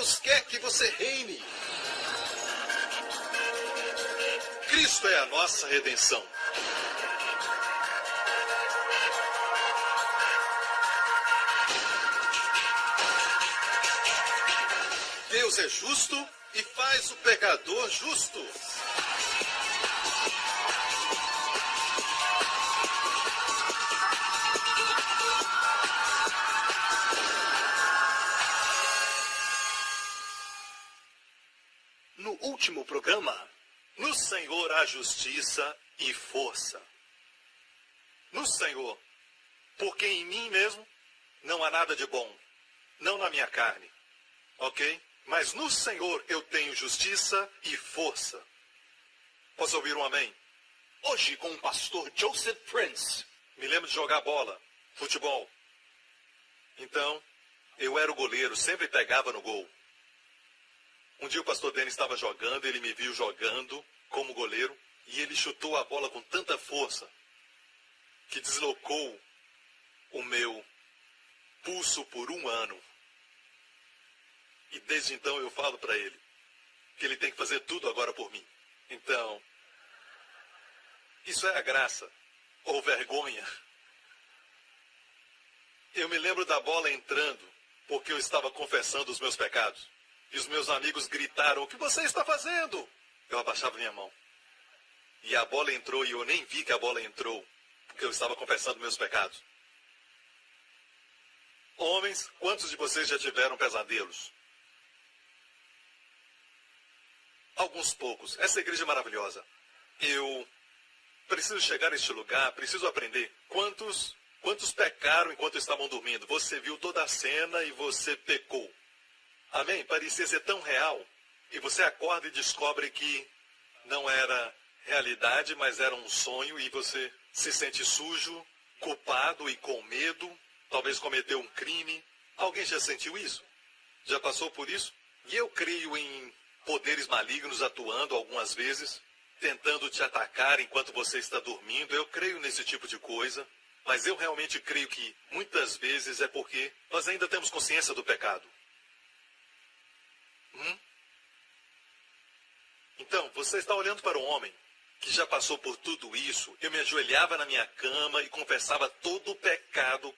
Deus quer que você reine. Cristo é a nossa redenção. Deus é justo e faz o pecador justo. No último programa, no Senhor há justiça e força. No Senhor, porque em mim mesmo não há nada de bom, não na minha carne, ok? Mas no Senhor eu tenho justiça e força. Posso ouvir um amém? Hoje com o pastor Joseph Prince. Me lembro de jogar bola, futebol. Então, eu era o goleiro, sempre pegava no gol. Um dia o pastor Denis estava jogando, ele me viu jogando como goleiro e ele chutou a bola com tanta força que deslocou o meu pulso por 1 ano. E desde então eu falo para ele que ele tem que fazer tudo agora por mim. Então, isso é a graça ou vergonha. Eu me lembro da bola entrando porque eu estava confessando os meus pecados. E os meus amigos gritaram, o que você está fazendo? Eu abaixava minha mão. E a bola entrou e eu nem vi que a bola entrou, porque eu estava confessando meus pecados. Homens, quantos de vocês já tiveram pesadelos? Alguns poucos. Essa igreja é maravilhosa. Eu preciso chegar a este lugar, preciso aprender. Quantos pecaram enquanto estavam dormindo? Você viu toda a cena e você pecou. Amém? Parecia ser tão real. E você acorda e descobre que não era realidade, mas era um sonho. E você se sente sujo, culpado e com medo. Talvez cometeu um crime. Alguém já sentiu isso? Já passou por isso? E eu creio em poderes malignos atuando algumas vezes, tentando te atacar enquanto você está dormindo. Eu creio nesse tipo de coisa. Mas eu realmente creio que muitas vezes é porque nós ainda temos consciência do pecado. Então, você está olhando para um homem que já passou por tudo isso. Eu me ajoelhava na minha cama e confessava todo o pecado,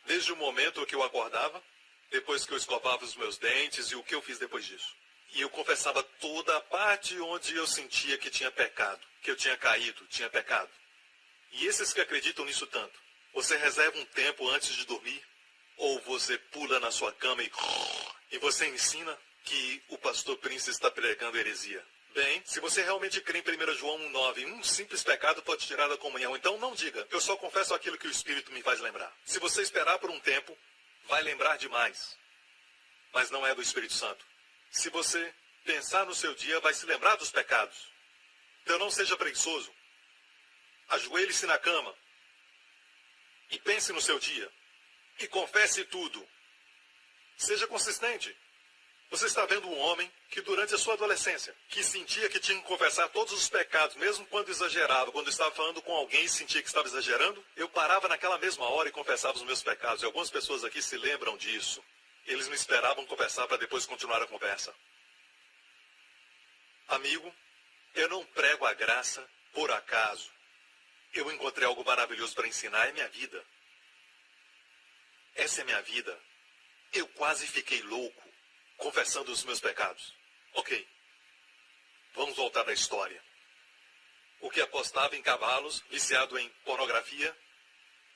desde o momento que eu acordava, depois que eu escovava os meus dentes e o que eu fiz depois disso. E eu confessava toda a parte onde eu sentia que tinha pecado, que eu tinha caído, tinha pecado. E esses que acreditam nisso tanto, você reserva um tempo antes de dormir, ou você pula na sua cama e você ensina que o pastor Prince está pregando heresia. Bem, se você realmente crê em 1 João 1,9, um simples pecado pode tirar da comunhão, então não diga, eu só confesso aquilo que o Espírito me faz lembrar. Se você esperar por um tempo, vai lembrar demais. Mas não é do Espírito Santo. Se você pensar no seu dia, vai se lembrar dos pecados. Então não seja preguiçoso. Ajoelhe-se na cama e pense no seu dia. E confesse tudo. Seja consistente. Você está vendo um homem que durante a sua adolescência, que sentia que tinha que confessar todos os pecados, mesmo quando exagerava, quando estava falando com alguém e sentia que estava exagerando, eu parava naquela mesma hora e confessava os meus pecados. E algumas pessoas aqui se lembram disso. Eles não esperavam confessar para depois continuar a conversa. Amigo, eu não prego a graça por acaso. Eu encontrei algo maravilhoso para ensinar, é minha vida. Essa é minha vida. Eu quase fiquei louco confessando os meus pecados. Ok. Vamos voltar à história. O que apostava em cavalos, viciado em pornografia,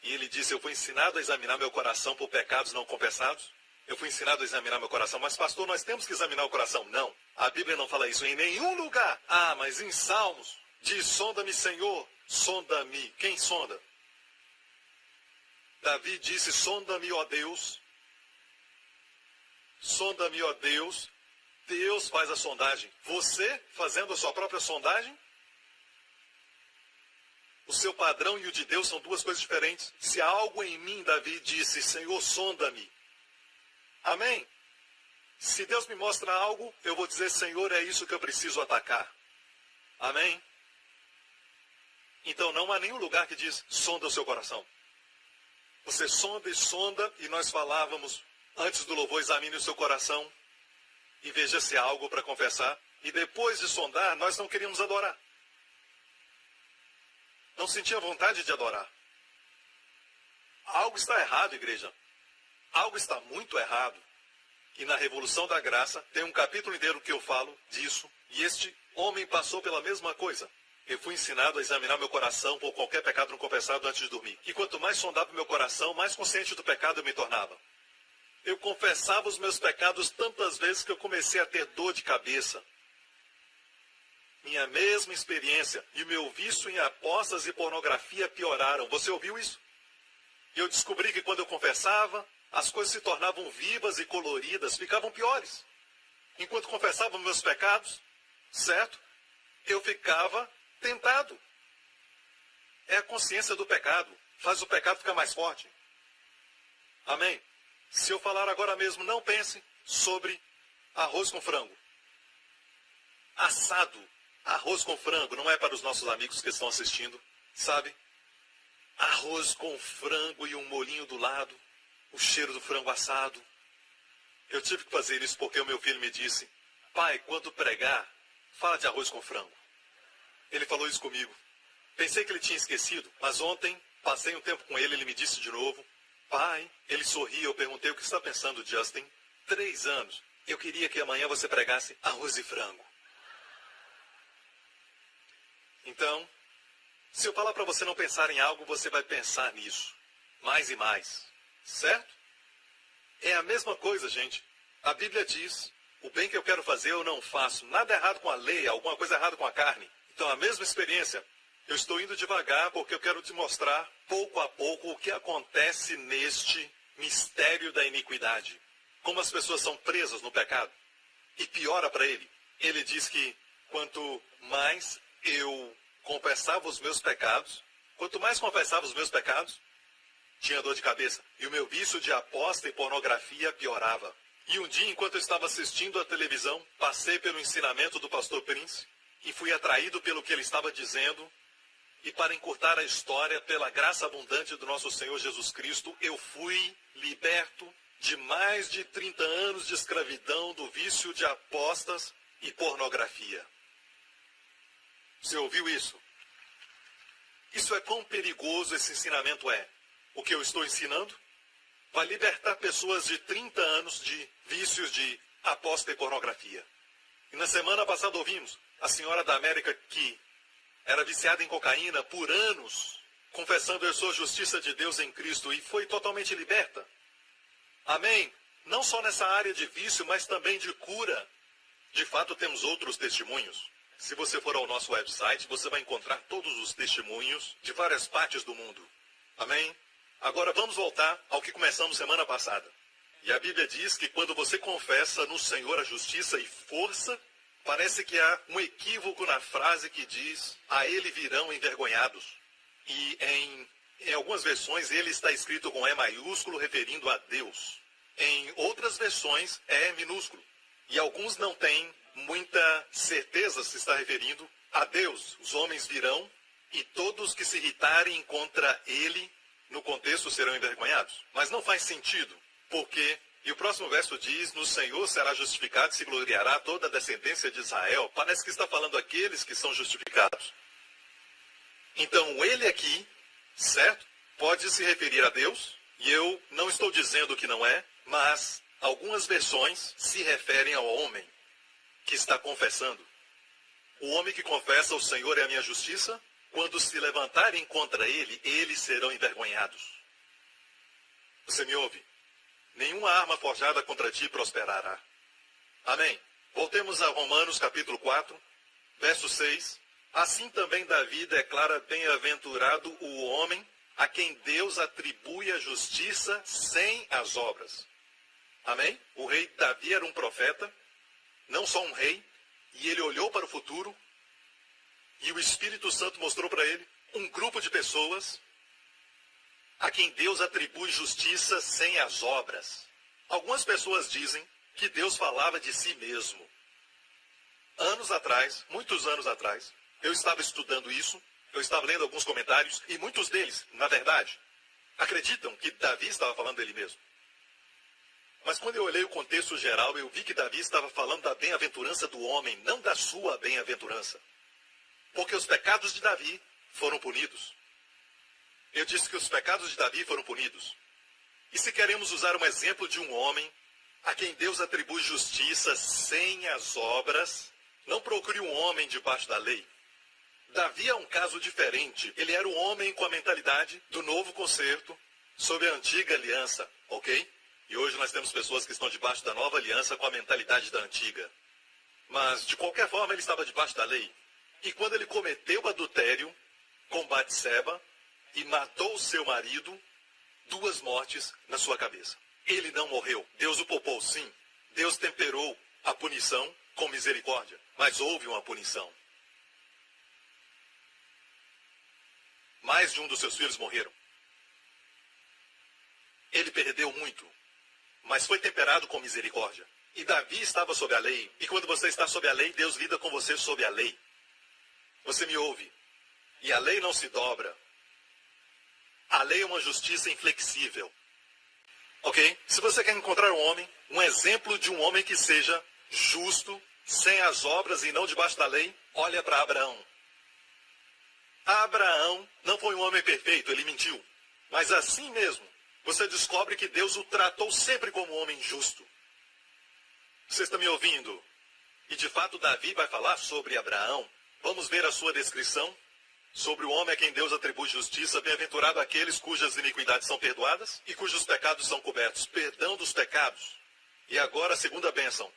e ele disse, eu fui ensinado a examinar meu coração por pecados não confessados. Eu fui ensinado a examinar meu coração. Mas pastor, nós temos que examinar o coração. Não. A Bíblia não fala isso em nenhum lugar. Ah, mas em Salmos diz, sonda-me, Senhor, sonda-me. Quem sonda? Davi disse, sonda-me, ó Deus. Sonda-me, ó Deus. Deus faz a sondagem. Você fazendo a sua própria sondagem? O seu padrão e o de Deus são duas coisas diferentes. Se há algo em mim, Davi disse, Senhor, sonda-me. Amém? Se Deus me mostra algo, eu vou dizer, Senhor, é isso que eu preciso atacar. Amém? Então não há nenhum lugar que diz, sonda o seu coração. Você sonda, e nós falávamos, antes do louvor, examine o seu coração. e veja se há algo para confessar. E depois de sondar, nós não queríamos adorar. Não sentia vontade de adorar. Algo está errado, igreja. Algo está muito errado. E na Revolução da Graça tem um capítulo inteiro que eu falo disso. E este homem passou pela mesma coisa. Eu fui ensinado a examinar meu coração por qualquer pecado não confessado antes de dormir. E quanto mais sondava meu coração, mais consciente do pecado eu me tornava. Eu confessava os meus pecados tantas vezes que eu comecei a ter dor de cabeça. Minha mesma experiência e o meu vício em apostas e pornografia pioraram. Você ouviu isso? E eu descobri que quando eu confessava, as coisas se tornavam vivas e coloridas, ficavam piores. Enquanto confessava meus pecados, certo? Eu ficava tentado. É a consciência do pecado. Faz o pecado ficar mais forte. Amém? Se eu falar agora mesmo, não pense sobre arroz com frango. Assado. Arroz com frango não é para os nossos amigos que estão assistindo, sabe? Arroz com frango e um molhinho do lado, o cheiro do frango assado. Eu tive que fazer isso porque o meu filho me disse: pai, quando pregar, fala de arroz com frango. Ele falou isso comigo. Pensei que ele tinha esquecido, mas ontem passei um tempo com ele, ele me disse de novo: pai, ele sorriu, eu perguntei: o que está pensando, Justin? 3 anos. Eu queria que amanhã você pregasse arroz e frango. Então, se eu falar para você não pensar em algo, você vai pensar nisso. Mais e mais. Certo? É a mesma coisa, gente. A Bíblia diz: o bem que eu quero fazer eu não faço. Nada errado com a lei, alguma coisa errada com a carne. Então, a mesma experiência. Eu estou indo devagar porque eu quero te mostrar, pouco a pouco, o que acontece neste mistério da iniquidade. Como as pessoas são presas no pecado. E piora para ele. Ele diz que quanto mais eu confessava os meus pecados, quanto mais confessava os meus pecados, tinha dor de cabeça. E o meu vício de aposta e pornografia piorava. E um dia, enquanto eu estava assistindo a televisão, passei pelo ensinamento do pastor Prince e fui atraído pelo que ele estava dizendo. E para encurtar a história, pela graça abundante do nosso Senhor Jesus Cristo, eu fui liberto de mais de 30 anos de escravidão do vício de apostas e pornografia. Você ouviu isso? Isso é quão perigoso esse ensinamento é. O que eu estou ensinando vai libertar pessoas de 30 anos de vícios de aposta e pornografia. E na semana passada ouvimos a senhora da América que era viciada em cocaína por anos, confessando: eu sou a justiça de Deus em Cristo, e foi totalmente liberta. Amém? Não só nessa área de vício, mas também de cura. De fato, temos outros testemunhos. Se você for ao nosso website, você vai encontrar todos os testemunhos de várias partes do mundo. Amém? Agora vamos voltar ao que começamos semana passada. E a Bíblia diz que quando você confessa no Senhor a justiça e força, parece que há um equívoco na frase que diz: a ele virão envergonhados. E em algumas versões ele está escrito com E maiúsculo, referindo a Deus. Em outras versões é minúsculo. E alguns não têm muita certeza se está referindo a Deus. Os homens virão e todos que se irritarem contra ele, no contexto, serão envergonhados. Mas não faz sentido, porque, e o próximo verso diz: no Senhor será justificado e se gloriará toda a descendência de Israel. Parece que está falando aqueles que são justificados. Então, ele aqui, certo, pode se referir a Deus, e eu não estou dizendo que não é, mas algumas versões se referem ao homem que está confessando. O homem que confessa: o Senhor é a minha justiça, quando se levantarem contra ele, eles serão envergonhados. Você me ouve? Nenhuma arma forjada contra ti prosperará. Amém. Voltemos a Romanos capítulo 4, verso 6. Assim também Davi declara: bem-aventurado o homem a quem Deus atribui a justiça sem as obras. Amém? O rei Davi era um profeta, não só um rei, e ele olhou para o futuro, e o Espírito Santo mostrou para ele um grupo de pessoas a quem Deus atribui justiça sem as obras. Algumas pessoas dizem que Deus falava de si mesmo. Anos atrás, muitos anos atrás, eu estava estudando isso, eu estava lendo alguns comentários, e muitos deles, na verdade, acreditam que Davi estava falando dele mesmo. Mas quando eu olhei o contexto geral, eu vi que Davi estava falando da bem-aventurança do homem, não da sua bem-aventurança. Porque os pecados de Davi foram punidos. Eu disse que os pecados de Davi foram punidos. E se queremos usar um exemplo de um homem a quem Deus atribui justiça sem as obras, não procure um homem debaixo da lei. Davi é um caso diferente. Ele era um homem com a mentalidade do novo concerto sob a antiga aliança, ok? E hoje nós temos pessoas que estão debaixo da nova aliança com a mentalidade da antiga. Mas, de qualquer forma, ele estava debaixo da lei. E quando ele cometeu adultério com Batseba e matou o seu marido, 2 mortes na sua cabeça. Ele não morreu. Deus o poupou, sim. Deus temperou a punição com misericórdia. Mas houve uma punição. Mais de um dos seus filhos morreram. Ele perdeu muito, mas foi temperado com misericórdia. E Davi estava sob a lei. E quando você está sob a lei, Deus lida com você sob a lei. Você me ouve. E a lei não se dobra. A lei é uma justiça inflexível. Ok? Se você quer encontrar um homem, um exemplo de um homem que seja justo, sem as obras e não debaixo da lei, olha para Abraão. Abraão não foi um homem perfeito, ele mentiu. Mas assim mesmo, você descobre que Deus o tratou sempre como um homem justo. Você está me ouvindo? E de fato Davi vai falar sobre Abraão. Vamos ver a sua descrição sobre o homem a quem Deus atribui justiça. Bem-aventurado aqueles cujas iniquidades são perdoadas e cujos pecados são cobertos. Perdão dos pecados. E agora a segunda bênção.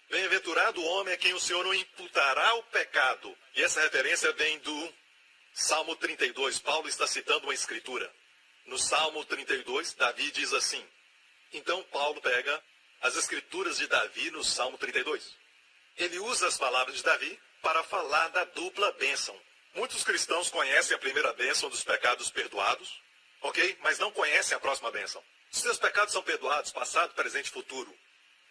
Bem-aventurado o homem a quem o Senhor não imputará o pecado. E essa referência vem do Salmo 32. Paulo está citando uma escritura. No Salmo 32, Davi diz assim. Então Paulo pega as escrituras de Davi no Salmo 32. Ele usa as palavras de Davi para falar da dupla bênção. Muitos cristãos conhecem a primeira bênção dos pecados perdoados, ok? Mas não conhecem a próxima bênção. Seus pecados são perdoados, passado, presente e futuro.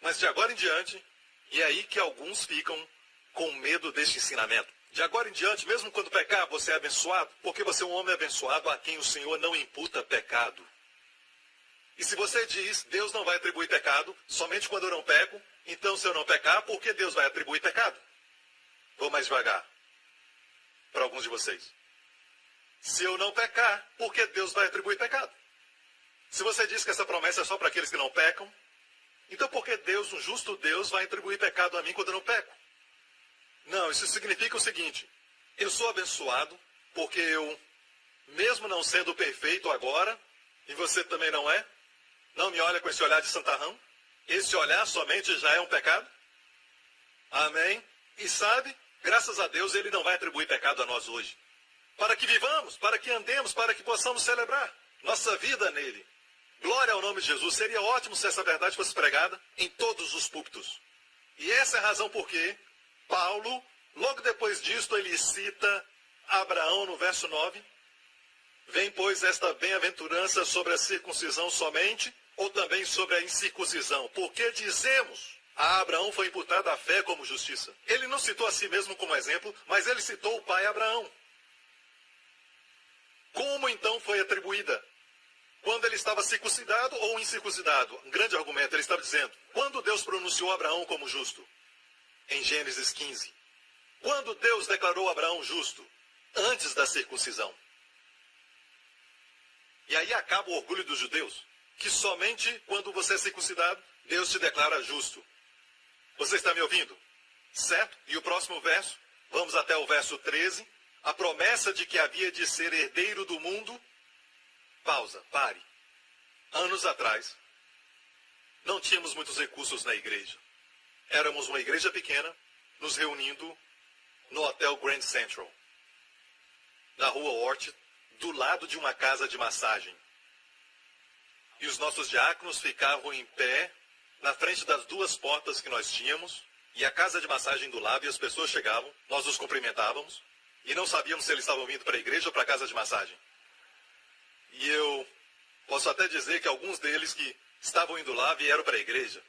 Mas de agora em diante, e é aí que alguns ficam com medo deste ensinamento. De agora em diante, mesmo quando pecar, você é abençoado, porque você é um homem abençoado a quem o Senhor não imputa pecado. E se você diz, Deus não vai atribuir pecado, somente quando eu não peco, então se eu não pecar, por que Deus vai atribuir pecado? Vou mais devagar. Para alguns de vocês. Se eu não pecar, por que Deus vai atribuir pecado? Se você diz que essa promessa é só para aqueles que não pecam, então por que Deus, um justo Deus, vai atribuir pecado a mim quando eu não peco? Não, isso significa o seguinte. Eu sou abençoado porque eu, mesmo não sendo perfeito agora, e você também não é, não me olha com esse olhar de santarrão. Esse olhar somente já é um pecado. Amém? E sabe, graças a Deus, Ele não vai atribuir pecado a nós hoje. Para que vivamos, para que andemos, para que possamos celebrar nossa vida nele. Glória ao nome de Jesus. Seria ótimo se essa verdade fosse pregada em todos os púlpitos. E essa é a razão por que Paulo, logo depois disto, ele cita Abraão no verso 9. Vem, pois, esta bem-aventurança sobre a circuncisão somente, ou também sobre a incircuncisão? Porque dizemos, a Abraão foi imputada a fé como justiça. Ele não citou a si mesmo como exemplo, mas ele citou o pai Abraão. Como então foi atribuída? Quando ele estava circuncidado ou incircuncidado? Um grande argumento, ele estava dizendo, quando Deus pronunciou Abraão como justo? Em Gênesis 15. Quando Deus declarou Abraão justo? Antes da circuncisão. E aí acaba o orgulho dos judeus, que somente quando você é circuncidado, Deus te declara justo. Você está me ouvindo? Certo? E o próximo verso, vamos até o verso 13, a promessa de que havia de ser herdeiro do mundo. Pausa, pare. Anos atrás, não tínhamos muitos recursos na igreja. Éramos uma igreja pequena, nos reunindo no Hotel Grand Central, na rua Orchard, do lado de uma casa de massagem. E os nossos diáconos ficavam em pé na frente das 2 portas que nós tínhamos, e a casa de massagem do lado, e as pessoas chegavam, nós os cumprimentávamos, e não sabíamos se eles estavam vindo para a igreja ou para a casa de massagem. E eu posso até dizer que alguns deles que estavam indo lá vieram para a igreja.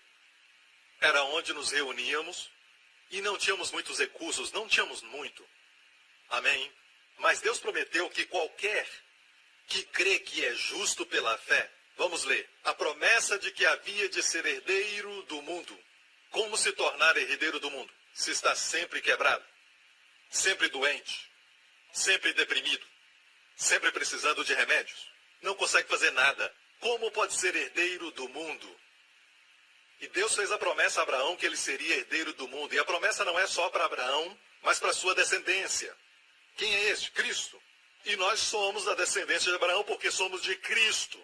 Era onde nos reuníamos, e não tínhamos muitos recursos, não tínhamos muito. Amém? Mas Deus prometeu que qualquer que crê que é justo pela fé, Vamos ler. A promessa de que havia de ser herdeiro do mundo. Como se tornar herdeiro do mundo? Se está sempre quebrado, sempre doente, sempre deprimido, sempre precisando de remédios, não consegue fazer nada. Como pode ser herdeiro do mundo? E Deus fez a promessa a Abraão que ele seria herdeiro do mundo. E a promessa não é só para Abraão, mas para sua descendência. Quem é este? Cristo. E nós somos da descendência de Abraão porque somos de Cristo.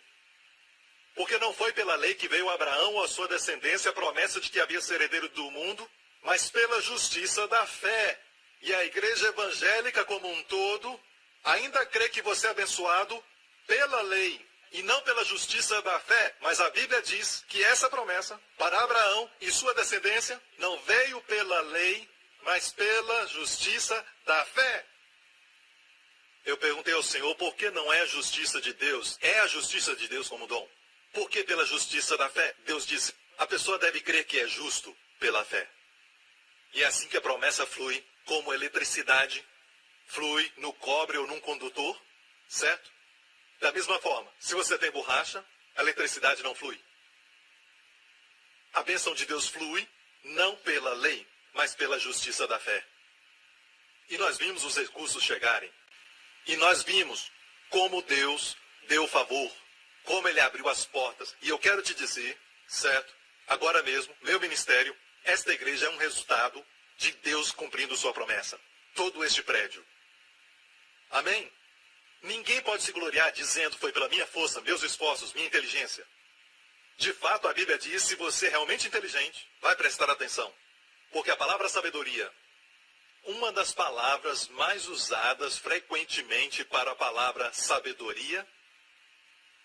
Porque não foi pela lei que veio a Abraão ou a sua descendência a promessa de que havia de ser herdeiro do mundo, mas pela justiça da fé. E a igreja evangélica como um todo ainda crê que você é abençoado pela lei e não pela justiça da fé. Mas a Bíblia diz que essa promessa para Abraão e sua descendência não veio pela lei, mas pela justiça da fé. Eu perguntei ao Senhor por que não é a justiça de Deus? É a justiça de Deus como dom. Por que pela justiça da fé? Deus disse, a pessoa deve crer que é justo pela fé. E é assim que a promessa flui, como eletricidade flui no cobre ou num condutor, certo? Da mesma forma, se você tem borracha, a eletricidade não flui. A bênção de Deus flui não pela lei, mas pela justiça da fé. E nós vimos os recursos chegarem. E nós vimos como Deus deu favor, como Ele abriu as portas. E eu quero te dizer, certo? Agora mesmo, meu ministério, esta igreja é um resultado de Deus cumprindo sua promessa. Todo este prédio. Amém? Ninguém pode se gloriar dizendo foi pela minha força, meus esforços, minha inteligência. De fato, a Bíblia diz, se você é realmente inteligente, vai prestar atenção. Porque a palavra sabedoria, uma das palavras mais usadas frequentemente para a palavra sabedoria,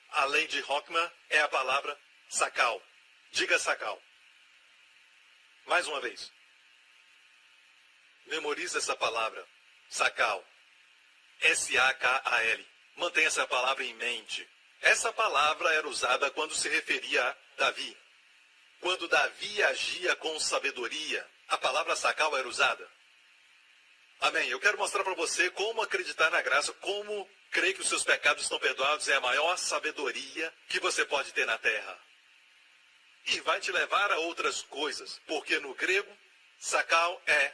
além de Hockman, é a palavra sakal. Diga sakal. Mais uma vez. Memorize essa palavra. Sakal. S-A-K-A-L. Mantenha essa palavra em mente. Essa palavra era usada quando se referia a Davi. Quando Davi agia com sabedoria, a palavra sakal era usada. Amém. Eu quero mostrar para você como acreditar na graça, como crer que os seus pecados estão perdoados é a maior sabedoria que você pode ter na terra. E vai te levar a outras coisas, porque no grego, sakal é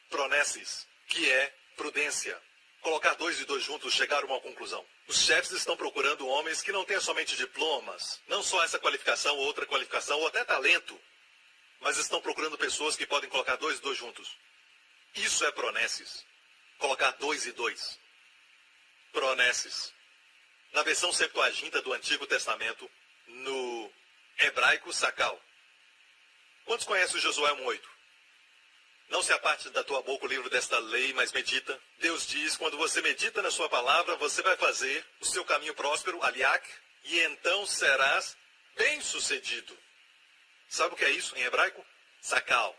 pronesis, que é prudência. Colocar dois e dois juntos, chegar a uma conclusão. Os chefes estão procurando homens que não tenham somente diplomas, não só essa qualificação ou outra qualificação, ou até talento, mas estão procurando pessoas que podem colocar dois e dois juntos. Isso é pronesis. Colocar dois e dois. Pronesis. Na versão Septuaginta do Antigo Testamento, no hebraico, sakal. Quantos conhecem o Josué 1:8? Não se aparte da tua boca o livro desta lei, mas medita. Deus diz, quando você medita na sua palavra, você vai fazer o seu caminho próspero, aliak, e então serás bem-sucedido. Sabe o que é isso em hebraico? Sakal.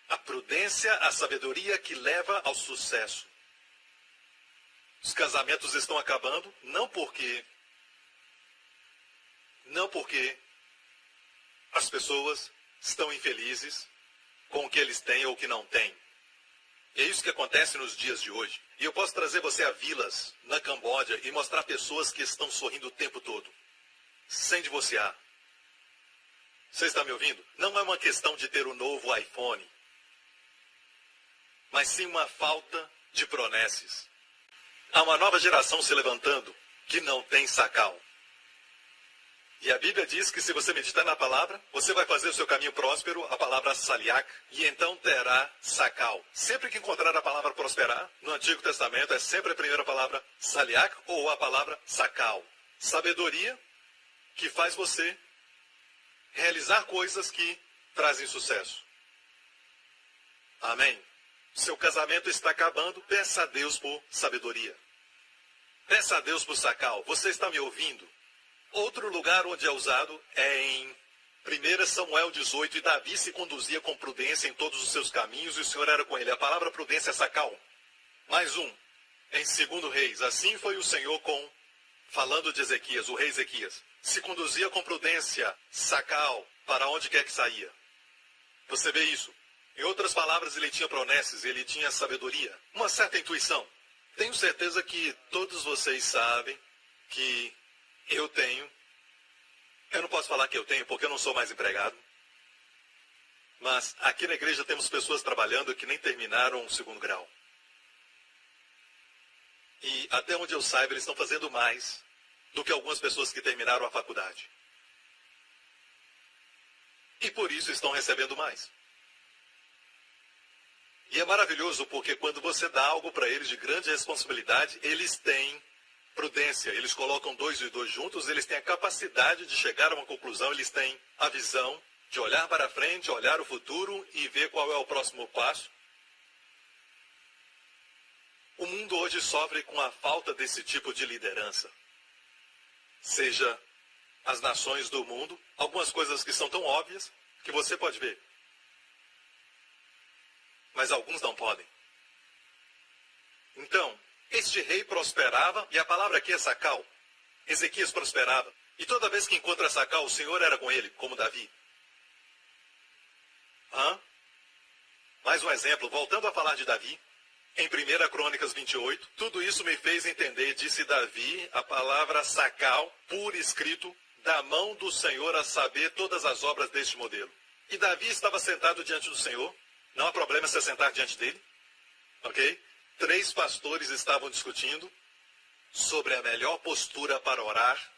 A prudência, a sabedoria que leva ao sucesso. Os casamentos estão acabando, não porque as pessoas estão infelizes com o que eles têm ou o que não têm. É isso que acontece nos dias de hoje. E eu posso trazer você a vilas na Camboja e mostrar pessoas que estão sorrindo o tempo todo, sem divorciar. Você está me ouvindo? Não é uma questão de ter o novo iPhone, mas sim uma falta de proneses. Há uma nova geração se levantando que não tem sakal. E a Bíblia diz que se você meditar na palavra, você vai fazer o seu caminho próspero, a palavra saliak, e então terá sakal. Sempre que encontrar a palavra prosperar, no Antigo Testamento, é sempre a primeira palavra saliak ou a palavra sakal. Sabedoria que faz você realizar coisas que trazem sucesso. Amém? Seu casamento está acabando, peça a Deus por sabedoria. Peça a Deus por sakal. Você está me ouvindo? Outro lugar onde é usado é em 1 Samuel 18, e Davi se conduzia com prudência em todos os seus caminhos, e o Senhor era com ele. A palavra prudência é sakal. Mais um, em 2 Reis, assim foi o Senhor falando de Ezequias, o rei Ezequias. Se conduzia com prudência, sakal, para onde quer que saía. Você vê isso? Em outras palavras, ele tinha proneses, ele tinha sabedoria, uma certa intuição. Tenho certeza que todos vocês sabem que Eu tenho. Eu não posso falar que eu tenho, porque eu não sou mais empregado. Mas aqui na igreja temos pessoas trabalhando que nem terminaram o 2º grau. E até onde eu saiba, eles estão fazendo mais do que algumas pessoas que terminaram a faculdade. E por isso estão recebendo mais. E é maravilhoso porque quando você dá algo para eles de grande responsabilidade, eles têm prudência. Eles colocam 2 e 2 juntos, eles têm a capacidade de chegar a uma conclusão, eles têm a visão de olhar para frente, olhar o futuro e ver qual é o próximo passo. O mundo hoje sofre com a falta desse tipo de liderança. Seja as nações do mundo, algumas coisas que são tão óbvias que você pode ver. Mas alguns não podem. Então, este rei prosperava, e a palavra aqui é Sacal. Ezequias prosperava. E toda vez que encontra Sacal, o Senhor era com ele, como Davi. Mais um exemplo, voltando a falar de Davi. Em 1 Crônicas 28, tudo isso me fez entender, disse Davi, a palavra Sacal, por escrito, da mão do Senhor a saber todas as obras deste modelo. E Davi estava sentado diante do Senhor. Não há problema se sentar diante dele. Ok? 3 pastores estavam discutindo sobre a melhor postura para orar.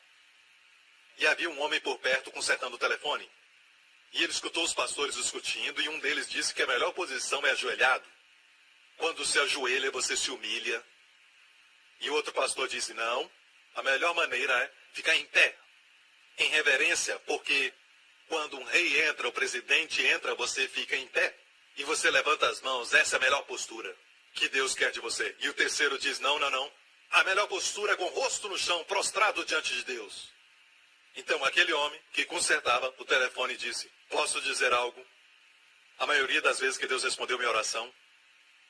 E havia um homem por perto consertando o telefone. E ele escutou os pastores discutindo e um deles disse que a melhor posição é ajoelhado. Quando se ajoelha, você se humilha. E o outro pastor disse, não, a melhor maneira é ficar em pé, em reverência, porque quando um rei entra, o presidente entra, você fica em pé. E você levanta as mãos, essa é a melhor postura que Deus quer de você. E o terceiro diz, não. A melhor postura é com o rosto no chão, prostrado diante de Deus. Então aquele homem que consertava o telefone disse, posso dizer algo? A maioria das vezes que Deus respondeu minha oração,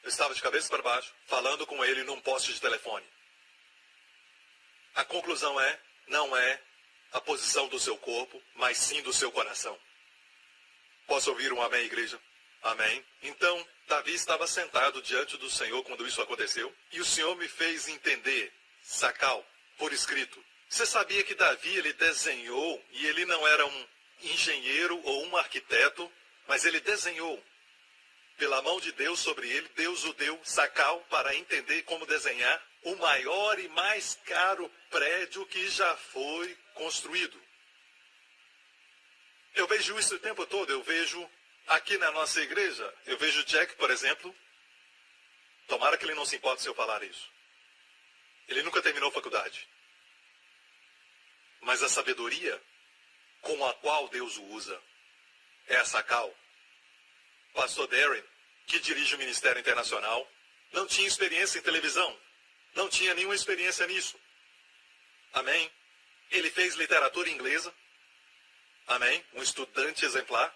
eu estava de cabeça para baixo, falando com ele num poste de telefone. A conclusão não é a posição do seu corpo, mas sim do seu coração. Posso ouvir um amém, igreja? Amém. Então, Davi estava sentado diante do Senhor quando isso aconteceu, e o Senhor me fez entender, Sacal, por escrito. Você sabia que Davi, ele desenhou, e ele não era um engenheiro ou um arquiteto, mas ele desenhou. Pela mão de Deus sobre ele, Deus o deu, Sacal, para entender como desenhar o maior e mais caro prédio que já foi construído. Eu vejo isso o tempo todo, eu vejo aqui na nossa igreja, eu vejo Jack, por exemplo, tomara que ele não se importe se eu falar isso. Ele nunca terminou faculdade. Mas a sabedoria com a qual Deus o usa é a Sacal. Pastor Darren, que dirige o Ministério Internacional, não tinha experiência em televisão. Não tinha nenhuma experiência nisso. Amém? Ele fez literatura inglesa. Amém? Um estudante exemplar.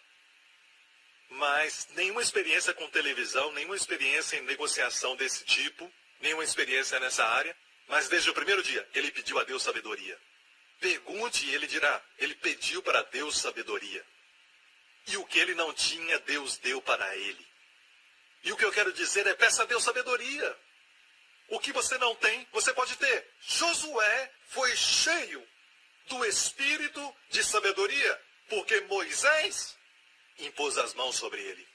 Mas nenhuma experiência com televisão, nenhuma experiência em negociação desse tipo, nenhuma experiência nessa área. Mas desde o primeiro dia, ele pediu a Deus sabedoria. Pergunte e ele dirá, ele pediu para Deus sabedoria. E o que ele não tinha, Deus deu para ele. E o que eu quero dizer é, peça a Deus sabedoria. O que você não tem, você pode ter. Josué foi cheio do espírito de sabedoria, porque Moisés impôs as mãos sobre ele.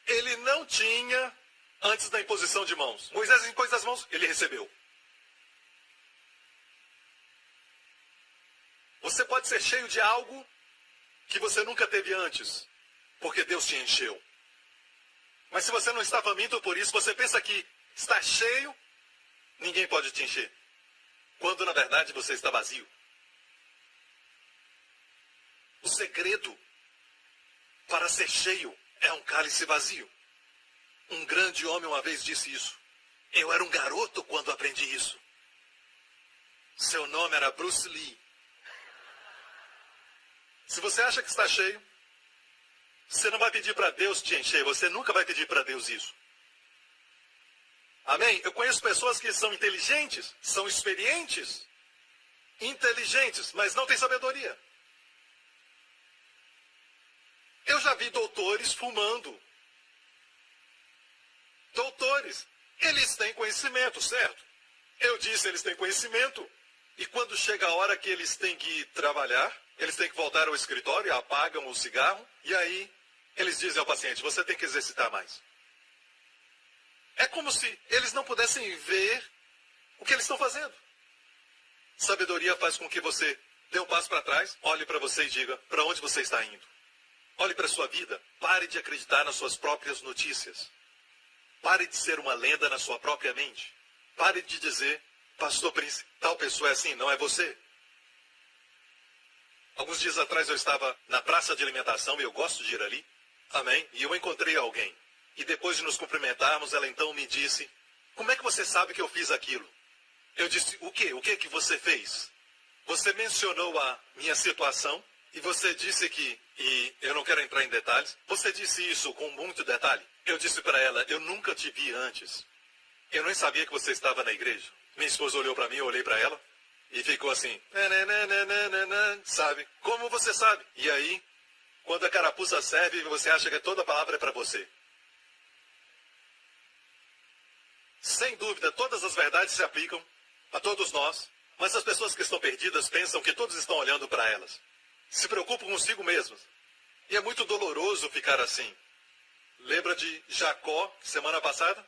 Ele não tinha antes da imposição de mãos. Moisés impôs as mãos, ele recebeu. Você pode ser cheio de algo que você nunca teve antes, porque Deus te encheu. Mas se você não está faminto por isso, você pensa que está cheio, ninguém pode te encher. Quando na verdade você está vazio. O segredo para ser cheio é um cálice vazio. Um grande homem uma vez disse isso. Eu era um garoto quando aprendi isso. Seu nome era Bruce Lee. Se você acha que está cheio, você não vai pedir para Deus te encher, você nunca vai pedir para Deus isso. Amém? Eu conheço pessoas que são inteligentes, são experientes, inteligentes, mas não têm sabedoria. Eu já vi doutores fumando. Doutores, eles têm conhecimento, certo? Eu disse, eles têm conhecimento, E quando chega a hora que eles têm que ir trabalhar, eles têm que voltar ao escritório, apagam o cigarro, e aí eles dizem ao paciente, você tem que exercitar mais. É como se eles não pudessem ver o que eles estão fazendo. Sabedoria faz com que você dê um passo para trás, olhe para você e diga, para onde você está indo? Olhe para a sua vida, pare de acreditar nas suas próprias notícias. Pare de ser uma lenda na sua própria mente. Pare de dizer, Pastor Prince, tal pessoa é assim, não é você. Alguns dias atrás eu estava na praça de alimentação e eu gosto de ir ali. Amém? E eu encontrei alguém. E depois de nos cumprimentarmos, ela então me disse, como é que você sabe que eu fiz aquilo? Eu disse, o quê? O que que você fez? Você mencionou a minha situação e você disse que, e eu não quero entrar em detalhes, você disse isso com muito detalhe. Eu disse para ela, eu nunca te vi antes. Eu nem sabia que você estava na igreja. Minha esposa olhou para mim, eu olhei para ela e ficou assim, sabe? Como você sabe? E aí, quando a carapuça serve, você acha que toda a palavra é para você. Sem dúvida, todas as verdades se aplicam a todos nós, mas as pessoas que estão perdidas pensam que todos estão olhando para elas. Se preocupam consigo mesmas. E é muito doloroso ficar assim. Lembra de Jacó, semana passada?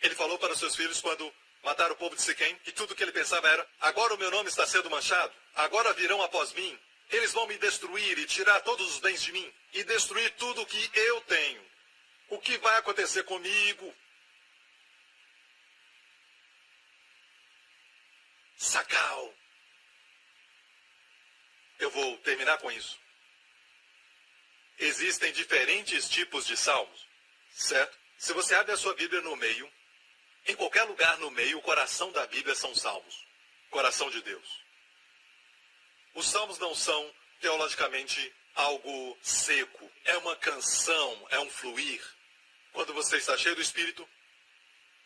Ele falou para os seus filhos quando mataram o povo de Siquém, que tudo que ele pensava era, agora o meu nome está sendo manchado, agora virão após mim, eles vão me destruir e tirar todos os bens de mim, e destruir tudo o que eu tenho. O que vai acontecer comigo? Sacal. Eu vou terminar com isso. Existem diferentes tipos de salmos, certo? Se você abre a sua Bíblia no meio, em qualquer lugar no meio, o coração da Bíblia são salmos. Coração de Deus. Os salmos não são, teologicamente, algo seco. É uma canção, é um fluir. Quando você está cheio do Espírito,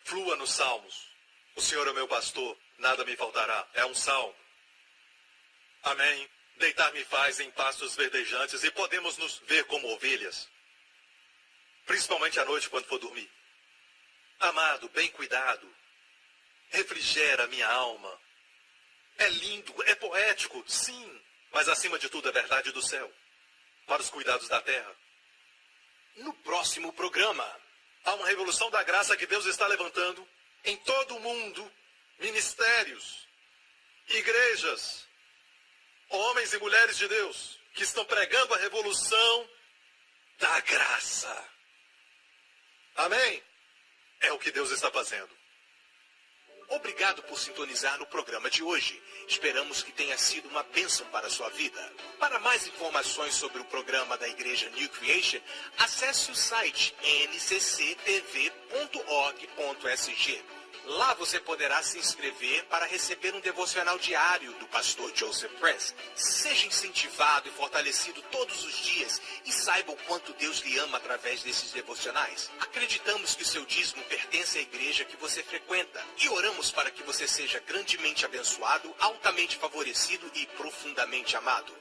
flua nos salmos. O Senhor é o meu pastor, nada me faltará. É um salmo. Amém. Deitar-me faz em pastos verdejantes e podemos nos ver como ovelhas. Principalmente à noite quando for dormir. Amado, bem cuidado. Refrigera minha alma. É lindo, é poético, sim. Mas acima de tudo é verdade do céu. Para os cuidados da terra. No próximo programa, há uma revolução da graça que Deus está levantando em todo o mundo. Ministérios, igrejas, homens e mulheres de Deus que estão pregando a revolução da graça. Amém? É o que Deus está fazendo. obrigado por sintonizar no programa de hoje. Esperamos que tenha sido uma bênção para a sua vida. Para mais informações sobre o programa da Igreja New Creation, acesse o site ncctv.org.sg. Lá você poderá se inscrever para receber um devocional diário do pastor Joseph Prince. Seja incentivado e fortalecido todos os dias e saiba o quanto Deus lhe ama através desses devocionais. Acreditamos que o seu dízimo pertence à igreja que você frequenta e oramos para que você seja grandemente abençoado, altamente favorecido e profundamente amado.